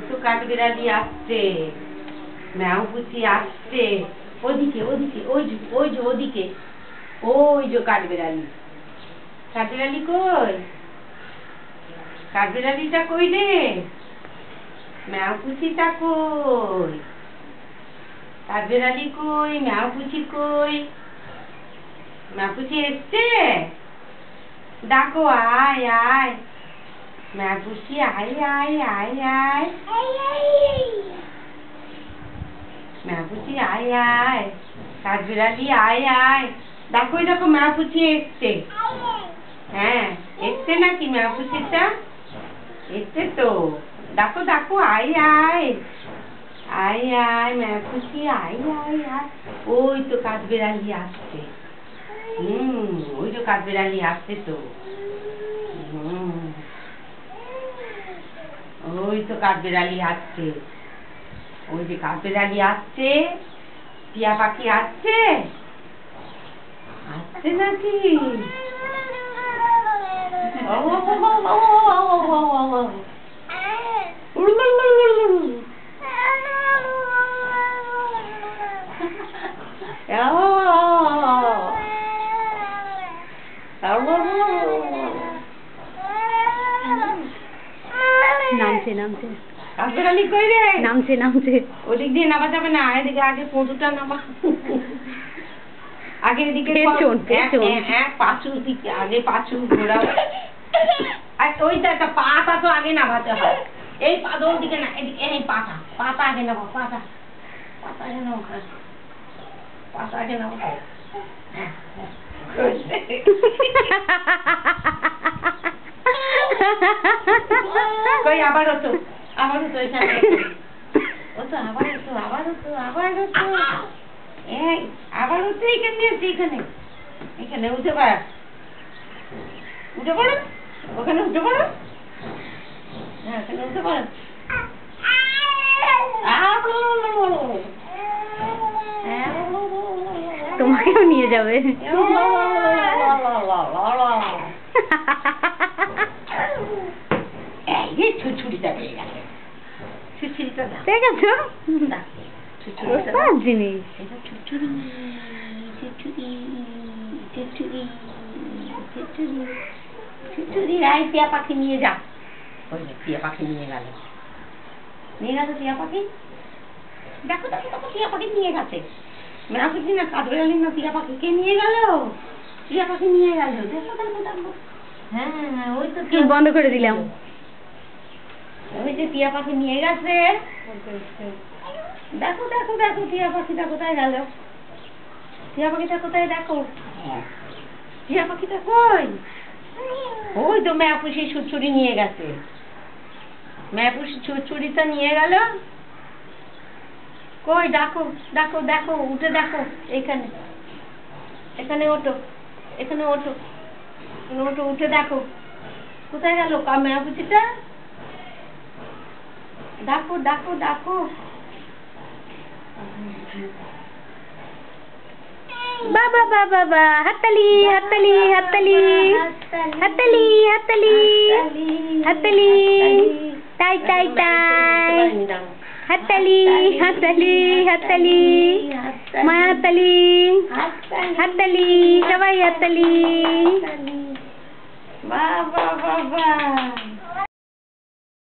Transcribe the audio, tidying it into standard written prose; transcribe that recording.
তো কাঠবিড়ালি আসছে, ম্যাও পুচি আসছে। ওদিকে ওদিকে ওই যে ওদিকে ওই যে কাঠবিড়ালি। কাঠবিড়ালি কই? কাঠবিড়ালিটা কই রে? ম্যাও পুচিটা কই? কাঠবিড়ালি কই? ম্যাও পুচি কই? ম্যাও পুচি এসছে? ডাকো, আয় আয় ম্যাও পুচি, আয় আয় আয় আয় ম্যাও পুচি, আয় আয়। কাঠবিড়ালি আয় আয়। দেখো দেখো ম্যাও পুচি এসছে। হ্যাঁ এসছে নাকি ম্যাও পুচিটা? এসছে তো। দেখো দেখো, আয় আয় আয় আয় ম্যাও পুচি, আয় আয় আয়। ওই তো কাঠবিড়ালি আসছে। ওই তো কাঠবিড়ালি আসছে তো। ওই তো কাঠবিড়ালি আসছে। ওই যে কাঠবিড়ালি আসছে। টিয়া পাখি আসছে? আসছে নাকি? নামছে নামছে কাঠবিড়ালি কই রে? নামছে নামছে। ওদিক দিয়ে নামা যাবে না, এদিকে আগে পঁচুটা নামা। আগে এদিকে পাঁচুর দিকে, আগে পাঁচু ঘোরাও। আর ওইটা একটা পাটা তো আগে নামাতে হয়। এই পাদর দিকে না, এদিকে এই পাটা পাটা আগে নামা, পাটা পাটা আগে নামা, পাটা আগে নামা। কই আবার হতো, আবার হতো, এখানে হতো, আবার হতো, আবার হতো, আবার হতো। এই আবার হতো, এখানে আছে, এখানে এখানে উঠে পার, উঠে পড়ো, ওখানে উঠে পড়ো। হ্যাঁ এখানে উঠে পড়ো। তোমাকেও নিয়ে যাবে। এই ছুটছুটিটা পেয়ে গেছে, ছুটছুটিটা দেখেছো জিনিস। এটা ছুটছুটি, ছুটছুটি, ছুটছুটি, ছুটছুটি, ছুটছুটি। আয় টিয়া পাখি নিয়ে যা। ওই যে টিয়া পাখি নিয়ে গেল, নিয়ে গেছে টিয়া পাখি। দেখো দেখো দেখো, টিয়া পাখি নিয়ে গেছে। ম্যাও পুচি না কাঠবিড়ালি না, টিয়া পাখি কে নিয়ে গেল? টিয়া পাখি নিয়ে গেল। দেখো দেখো দেখো। হ্যাঁ ওই তো বন্ধ করে দিলাম। ওই যে টিয়া পাখি নিয়ে গেছে। দেখো দেখো দেখো, টিয়া পাখিটা কোথায় গেল? টিয়া পাখিটা কোথায়? দেখো টিয়া পাখিটা কই? ওই তো ম্যাও পুষি ছুটছুটি নিয়ে গেছে। ম্যাও পুষি ছুটছুটিটা নিয়ে গেল কই? দেখো দেখো দেখো, উঠে দেখো, এখানে এখানে ওঠো, এখানে ওঠো, ওঠো, উঠে দেখো কোথায় গেল ম্যাও পুষিটা। দেখো দেখো দেখো। বাবা বাবা বা, হাততালি হাততালি হাততালি হাততালি হাততালি হাততালি, তাই তাই তাই, হাততালি হাততালি হাততালি, মা হাততালি হাততালি, সবাই হাততালি। বাবা বাবা।